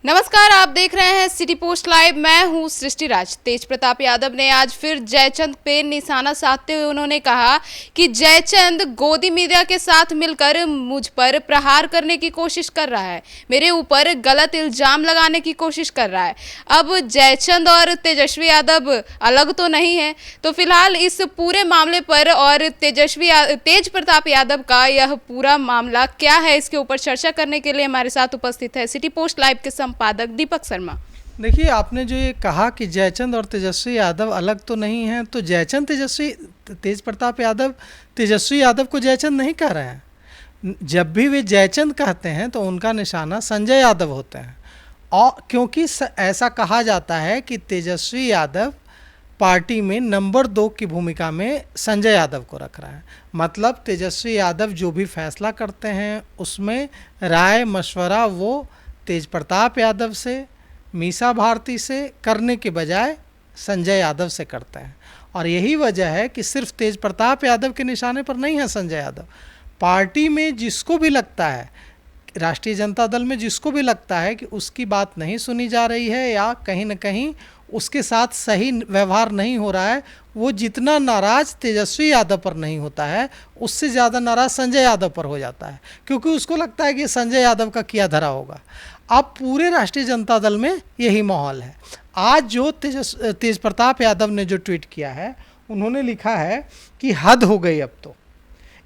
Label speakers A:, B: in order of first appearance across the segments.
A: नमस्कार, आप देख रहे हैं सिटी पोस्ट लाइव। मैं हूं सृष्टि राज। तेज प्रताप यादव ने आज फिर जयचंद पे निशाना साधते हुए उन्होंने कहा कि जयचंद गोदी मीडिया के साथ मिलकर मुझ पर प्रहार करने की कोशिश कर रहा है, मेरे ऊपर गलत इल्जाम लगाने की कोशिश कर रहा है। अब जयचंद और तेजस्वी यादव अलग तो नहीं है, तो फिलहाल इस पूरे मामले पर और तेज प्रताप यादव का यह पूरा मामला क्या है, इसके ऊपर चर्चा करने के लिए हमारे साथ उपस्थित है सिटी पोस्ट लाइव के संपादक दीपक शर्मा।
B: देखिए, आपने जो ये कहा कि जयचंद और तेजस्वी यादव अलग तो नहीं हैं, तो जयचंद तेज प्रताप यादव तेजस्वी यादव को जयचंद नहीं कह रहे हैं। जब भी वे जयचंद कहते हैं तो उनका निशाना संजय यादव होते हैं, और क्योंकि ऐसा कहा जाता है कि तेजस्वी यादव पार्टी में नंबर 2 की भूमिका में संजय यादव को रख रहा है। मतलब तेजस्वी यादव जो भी फैसला करते हैं उसमें राय मशवरा वो तेज प्रताप यादव से, मीसा भारती से करने के बजाय संजय यादव से करते हैं। और यही वजह है कि सिर्फ तेज प्रताप यादव के निशाने पर नहीं है संजय यादव। पार्टी में जिसको भी लगता है, राष्ट्रीय जनता दल में जिसको भी लगता है कि उसकी बात नहीं सुनी जा रही है या कहीं न कहीं उसके साथ सही व्यवहार नहीं हो रहा है, वो जितना नाराज़ तेजस्वी यादव पर नहीं होता है उससे ज़्यादा नाराज़ संजय यादव पर हो जाता है, क्योंकि उसको लगता है कि संजय यादव का किया धरा होगा। अब पूरे राष्ट्रीय जनता दल में यही माहौल है। आज जो तेज प्रताप यादव ने जो ट्वीट किया है, उन्होंने लिखा है कि हद हो गई अब तो।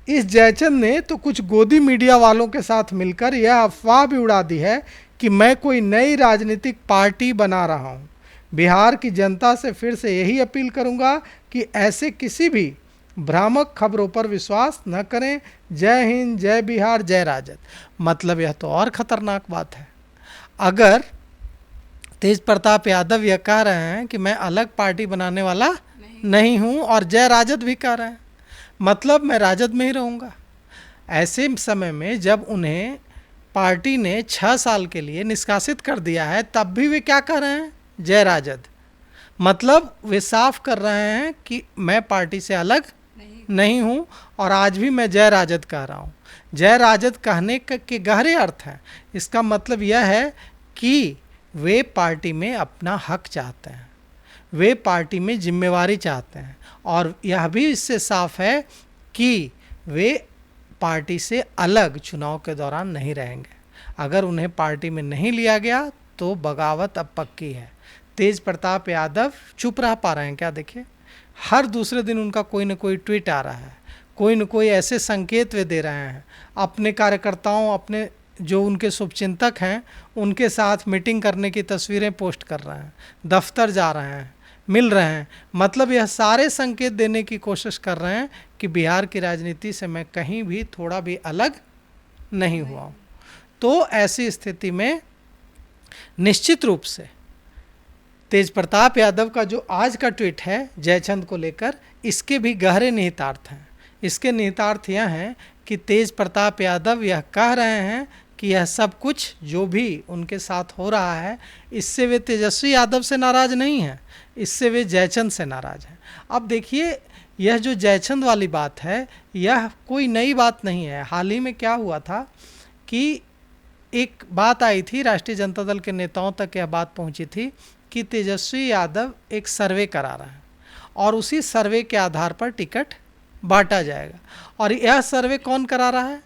B: इस जयचंद ने तो कुछ गोदी मीडिया वालों के साथ मिलकर यह अफवाह भी उड़ा दी है कि मैं कोई नई राजनीतिक पार्टी बना रहा हूँ। बिहार की जनता से फिर से यही अपील करूँगा कि ऐसे किसी भी भ्रामक खबरों पर विश्वास न करें। जय हिंद, जय बिहार, जय राजद। मतलब यह तो और ख़तरनाक बात है। अगर तेज प्रताप यादव यह कह रहे हैं कि मैं अलग पार्टी बनाने वाला नहीं हूँ, और जय राजद भी कह रहे हैं, मतलब मैं राजद में ही रहूँगा। ऐसे समय में जब उन्हें पार्टी ने 6 साल के लिए निष्कासित कर दिया है, तब भी वे क्या कह रहे हैं? जय राजद। मतलब वे साफ कर रहे हैं कि मैं पार्टी से अलग नहीं हूँ, और आज भी मैं जय राजद कह रहा हूँ। जय राजद कहने के गहरे अर्थ हैं। इसका मतलब यह है कि वे पार्टी में अपना हक चाहते हैं, वे पार्टी में जिम्मेवारी चाहते हैं, और यह भी इससे साफ है कि वे पार्टी से अलग चुनाव के दौरान नहीं रहेंगे। अगर उन्हें पार्टी में नहीं लिया गया तो बगावत अब पक्की है। तेज प्रताप यादव चुप रह पा रहे हैं क्या? देखिए, हर दूसरे दिन उनका कोई न कोई ट्वीट आ रहा है, कोई न कोई ऐसे संकेत वे दे रहे हैं। अपने कार्यकर्ताओं, अपने जो उनके शुभचिंतक हैं, उनके साथ मीटिंग करने की तस्वीरें पोस्ट कर रहे हैं, दफ्तर जा रहे हैं, मिल रहे हैं। मतलब यह सारे संकेत देने की कोशिश कर रहे हैं कि बिहार की राजनीति से मैं कहीं भी थोड़ा भी अलग नहीं हुआ हूँ। तो ऐसी स्थिति में निश्चित रूप से तेज प्रताप यादव का जो आज का ट्वीट है जयचंद को लेकर, इसके भी गहरे निहितार्थ हैं। इसके निहितार्थ यह हैं कि तेज प्रताप यादव यह कह रहे हैं कि यह सब कुछ जो भी उनके साथ हो रहा है, इससे वे तेजस्वी यादव से नाराज़ नहीं हैं, इससे वे जयचंद से नाराज़ हैं। अब देखिए, यह जो जयचंद वाली बात है, यह कोई नई बात नहीं है। हाल ही में क्या हुआ था कि एक बात आई थी, राष्ट्रीय जनता दल के नेताओं तक यह बात पहुंची थी कि तेजस्वी यादव एक सर्वे करा रहा है और उसी सर्वे के आधार पर टिकट बांटा जाएगा। और यह सर्वे कौन करा रहा है?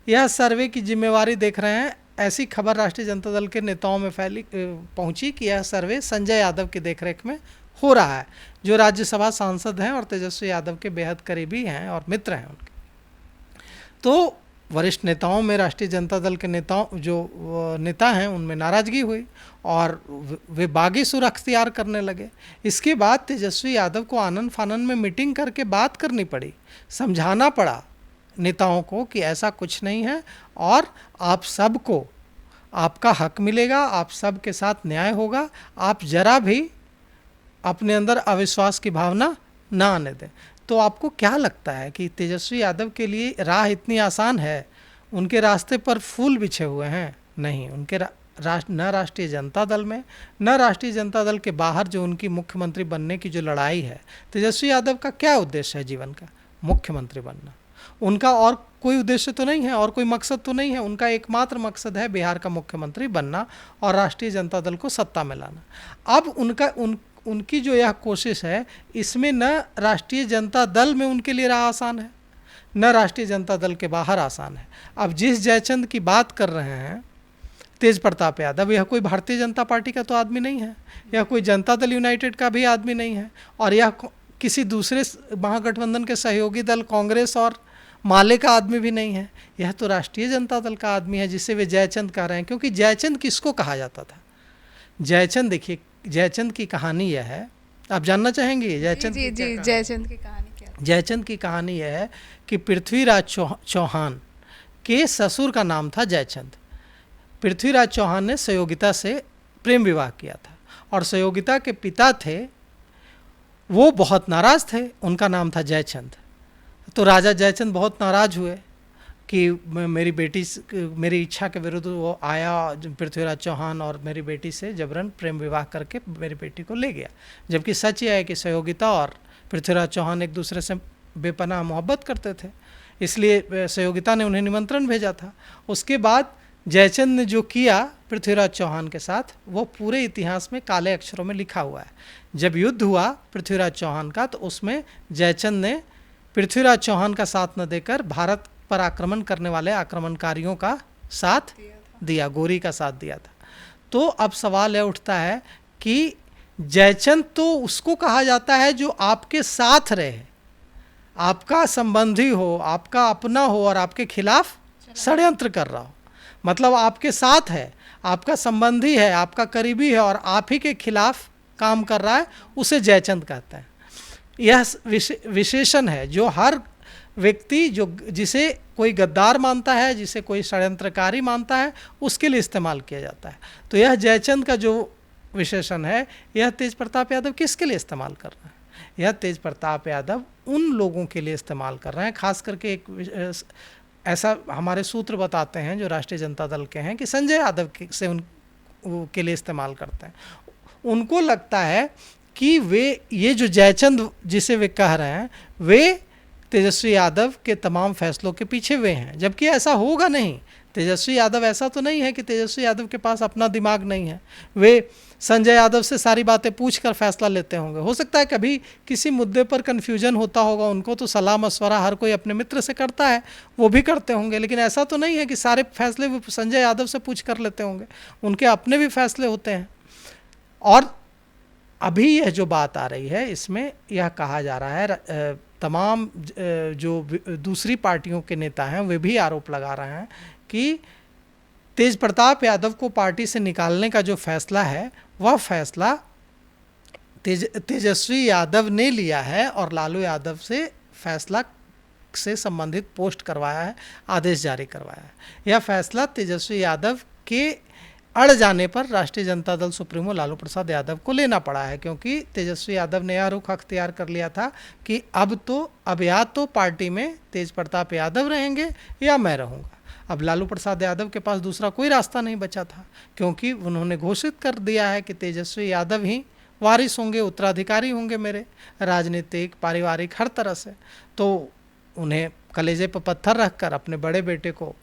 B: यह सर्वे की जिम्मेवारी देख रहे हैं, ऐसी खबर राष्ट्रीय जनता दल के नेताओं में पहुंची कि यह सर्वे संजय यादव की देखरेख में हो रहा है, जो राज्यसभा सांसद हैं और तेजस्वी यादव के बेहद करीबी हैं और मित्र हैं उनके। तो वरिष्ठ नेताओं में, राष्ट्रीय जनता दल के नेताओं जो नेता हैं, उनमें नाराज़गी हुई और वे बागी सुर अख्तियार करने लगे। इसके बाद तेजस्वी यादव को आनन फानन में मीटिंग करके बात करनी पड़ी, समझाना पड़ा नेताओं को कि ऐसा कुछ नहीं है और आप सबको आपका हक मिलेगा, आप सब के साथ न्याय होगा, आप जरा भी अपने अंदर अविश्वास की भावना ना आने दें। तो आपको क्या लगता है कि तेजस्वी यादव के लिए राह इतनी आसान है? उनके रास्ते पर फूल बिछे हुए हैं? नहीं, उनके न राष्ट्रीय जनता दल में, न राष्ट्रीय जनता दल के बाहर जो उनकी मुख्यमंत्री बनने की जो लड़ाई है, तेजस्वी यादव का क्या उद्देश्य है जीवन का? मुख्यमंत्री बनना। उनका और कोई उद्देश्य तो नहीं है और कोई मकसद तो नहीं है। उनका एकमात्र मकसद है बिहार का मुख्यमंत्री बनना और राष्ट्रीय जनता दल को सत्ता में लाना। अब उनकी जो यह कोशिश है, इसमें न राष्ट्रीय जनता दल में उनके लिए राह आसान है, न राष्ट्रीय जनता दल के बाहर आसान है। अब जिस जयचंद की बात कर रहे हैं तेज प्रताप यादव, यह कोई भारतीय जनता पार्टी का तो आदमी नहीं है, यह कोई जनता दल यूनाइटेड का भी आदमी नहीं है, और यह किसी दूसरे महागठबंधन के सहयोगी दल कांग्रेस और माले का आदमी भी नहीं है। यह तो राष्ट्रीय जनता दल का आदमी है जिसे वे जयचंद कह रहे हैं। क्योंकि जयचंद किसको कहा जाता था? जयचंद, देखिए जयचंद की कहानी यह है, आप जानना चाहेंगे जयचंद?
A: जी जी, जयचंद की कहानी क्या है?
B: जयचंद की कहानी यह है कि पृथ्वीराज चौहान के ससुर का नाम था जयचंद। पृथ्वीराज चौहान ने सहयोगिता से प्रेम विवाह किया था और सहयोगिता के पिता थे, वो बहुत नाराज़ थे, उनका नाम था जयचंद। तो राजा जयचंद बहुत नाराज़ हुए कि मेरी इच्छा के विरुद्ध वो आया पृथ्वीराज चौहान और मेरी बेटी से जबरन प्रेम विवाह करके मेरी बेटी को ले गया। जबकि सच यह है कि सहयोगिता और पृथ्वीराज चौहान एक दूसरे से बेपनाह मोहब्बत करते थे, इसलिए सहयोगिता ने उन्हें निमंत्रण भेजा था। उसके बाद जयचंद ने जो किया पृथ्वीराज चौहान के साथ, वो पूरे इतिहास में काले अक्षरों में लिखा हुआ है। जब युद्ध हुआ पृथ्वीराज चौहान का, तो उसमें जयचंद ने पृथ्वीराज चौहान का साथ न देकर भारत पर आक्रमण करने वाले आक्रमणकारियों का साथ दिया, गोरी का साथ दिया था। तो अब सवाल यह उठता है कि जयचंद तो उसको कहा जाता है जो आपके साथ रहे, आपका संबंधी हो, आपका अपना हो और आपके खिलाफ षड्यंत्र कर रहा हो। मतलब आपके साथ है, आपका संबंधी है, आपका करीबी है और आप ही के खिलाफ काम कर रहा है, उसे जयचंद कहते हैं। यह विशेषण है जो हर व्यक्ति जिसे कोई गद्दार मानता है, जिसे कोई षड्यंत्रकारी मानता है, उसके लिए इस्तेमाल किया जाता है। तो यह जयचंद का जो विशेषण है, यह तेज प्रताप यादव किसके लिए इस्तेमाल कर रहे हैं? यह तेज प्रताप यादव उन लोगों के लिए इस्तेमाल कर रहे हैं, खास करके एक ऐसा हमारे सूत्र बताते हैं जो राष्ट्रीय जनता दल के हैं कि संजय यादव से उनके लिए इस्तेमाल करते हैं। उनको लगता है कि वे, ये जो जयचंद जिसे वे कह रहे हैं, वे तेजस्वी यादव के तमाम फैसलों के पीछे वे हैं, जबकि ऐसा होगा नहीं। तेजस्वी यादव, ऐसा तो नहीं है कि तेजस्वी यादव के पास अपना दिमाग नहीं है। वे संजय यादव से सारी बातें पूछकर फैसला लेते होंगे। हो सकता है कभी किसी मुद्दे पर कन्फ्यूजन होता होगा, उनको तो सलाह मशवरा हर कोई अपने मित्र से करता है, वो भी करते होंगे, लेकिन ऐसा तो नहीं है कि सारे फैसले वो संजय यादव से पूछ कर लेते होंगे। उनके अपने भी फैसले होते हैं। और अभी यह जो बात आ रही है, इसमें यह कहा जा रहा है, तमाम जो दूसरी पार्टियों के नेता हैं वे भी आरोप लगा रहे हैं कि तेज प्रताप यादव को पार्टी से निकालने का जो फैसला है, वह फैसला तेजस्वी यादव ने लिया है और लालू यादव से फैसला से संबंधित पोस्ट करवाया है, आदेश जारी करवाया है। यह फैसला तेजस्वी यादव के अड़ जाने पर राष्ट्रीय जनता दल सुप्रीमो लालू प्रसाद यादव को लेना पड़ा है, क्योंकि तेजस्वी यादव ने यह रुख अख्तियार कर लिया था कि अब या तो पार्टी में तेज प्रताप यादव रहेंगे या मैं रहूँगा। अब लालू प्रसाद यादव के पास दूसरा कोई रास्ता नहीं बचा था, क्योंकि उन्होंने घोषित कर दिया है कि तेजस्वी यादव ही वारिस होंगे, उत्तराधिकारी होंगे मेरे, राजनीतिक, पारिवारिक, हर तरह से। तो उन्हें कलेजे पर पत्थर रखकर अपने बड़े बेटे को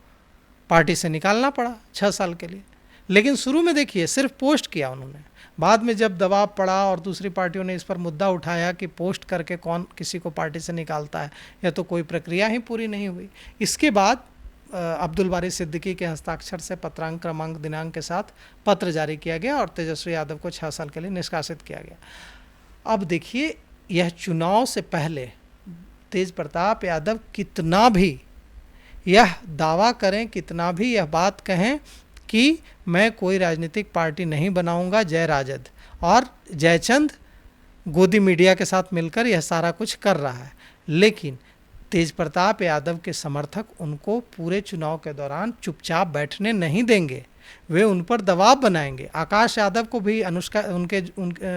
B: पार्टी से निकालना पड़ा 6 साल के लिए। लेकिन शुरू में देखिए सिर्फ पोस्ट किया उन्होंने, बाद में जब दबाव पड़ा और दूसरी पार्टियों ने इस पर मुद्दा उठाया कि पोस्ट करके कौन किसी को पार्टी से निकालता है, यह तो कोई प्रक्रिया ही पूरी नहीं हुई। इसके बाद अब्दुल बारी सिद्दीकी के हस्ताक्षर से पत्रांक क्रमांक दिनांक के साथ पत्र जारी किया गया और तेजस्वी यादव को 6 साल के लिए निष्कासित किया गया। अब देखिए, यह चुनाव से पहले तेज प्रताप यादव कितना भी यह दावा करें, कितना भी यह बात कहें कि मैं कोई राजनीतिक पार्टी नहीं बनाऊंगा, जय राजद, और जयचंद गोदी मीडिया के साथ मिलकर यह सारा कुछ कर रहा है, लेकिन तेज प्रताप यादव के समर्थक उनको पूरे चुनाव के दौरान चुपचाप बैठने नहीं देंगे, वे उन पर दबाव बनाएंगे। आकाश यादव को भी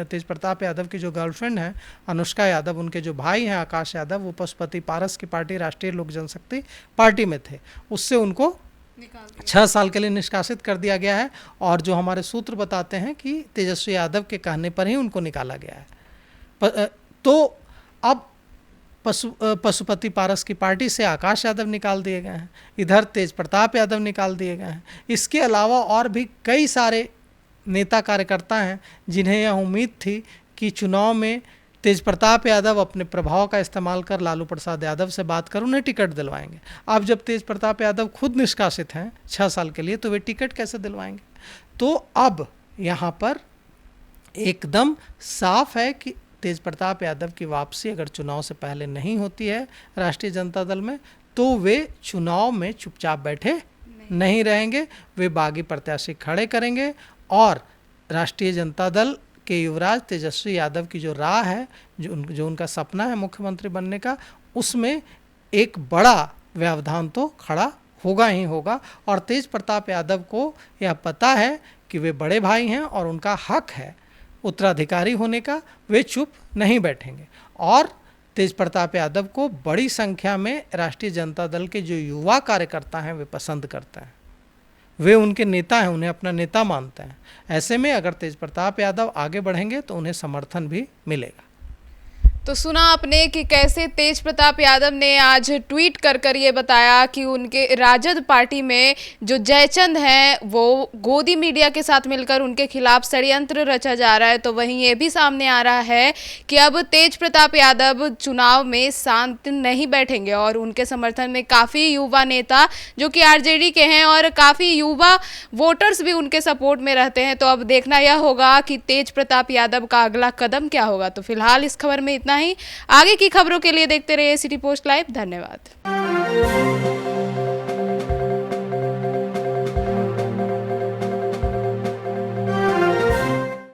B: तेज प्रताप यादव की जो गर्लफ्रेंड है अनुष्का यादव, उनके जो भाई हैं आकाश यादव, वो पशुपति पारस की पार्टी राष्ट्रीय लोक जनशक्ति पार्टी में थे, उससे उनको 6 साल के लिए निष्कासित कर दिया गया है। और जो हमारे सूत्र बताते हैं कि तेजस्वी यादव के कहने पर ही उनको निकाला गया है। तो अब पशुपति पारस की पार्टी से आकाश यादव निकाल दिए गए हैं, इधर तेज प्रताप यादव निकाल दिए गए हैं। इसके अलावा और भी कई सारे नेता कार्यकर्ता हैं जिन्हें यह उम्मीद थी कि चुनाव में तेज प्रताप यादव अपने प्रभाव का इस्तेमाल कर लालू प्रसाद यादव से बात कर उन्हें टिकट दिलवाएंगे। अब जब तेज प्रताप यादव खुद निष्कासित हैं 6 साल के लिए, तो वे टिकट कैसे दिलवाएंगे? तो अब यहाँ पर एकदम साफ है कि तेज प्रताप यादव की वापसी अगर चुनाव से पहले नहीं होती है राष्ट्रीय जनता दल में, तो वे चुनाव में चुपचाप बैठे नहीं रहेंगे। वे बागी प्रत्याशी खड़े करेंगे और राष्ट्रीय जनता दल के युवराज तेजस्वी यादव की जो राह है, जो उनका सपना है मुख्यमंत्री बनने का, उसमें एक बड़ा व्यवधान तो खड़ा होगा ही होगा। और तेज प्रताप यादव को यह पता है कि वे बड़े भाई हैं और उनका हक है उत्तराधिकारी होने का, वे चुप नहीं बैठेंगे। और तेज प्रताप यादव को बड़ी संख्या में राष्ट्रीय जनता दल के जो युवा कार्यकर्ता हैं वे पसंद करते हैं, वे उनके नेता हैं, उन्हें अपना नेता मानते हैं। ऐसे में अगर तेज प्रताप यादव आगे बढ़ेंगे तो उन्हें समर्थन भी मिलेगा।
A: तो सुना आपने कि कैसे तेज प्रताप यादव ने आज ट्वीट कर ये बताया कि उनके राजद पार्टी में जो जयचंद हैं वो गोदी मीडिया के साथ मिलकर उनके खिलाफ षड्यंत्र रचा जा रहा है। तो वहीं ये भी सामने आ रहा है कि अब तेज प्रताप यादव चुनाव में शांत नहीं बैठेंगे और उनके समर्थन में काफ़ी युवा नेता जो कि आरजेडी के हैं और काफ़ी युवा वोटर्स भी उनके सपोर्ट में रहते हैं। तो अब देखना यह होगा कि तेज प्रताप यादव का अगला कदम क्या होगा। तो फिलहाल इस खबर में इतना ही। आगे की खबरों के लिए देखते रहिए सिटी पोस्ट लाइव। धन्यवाद।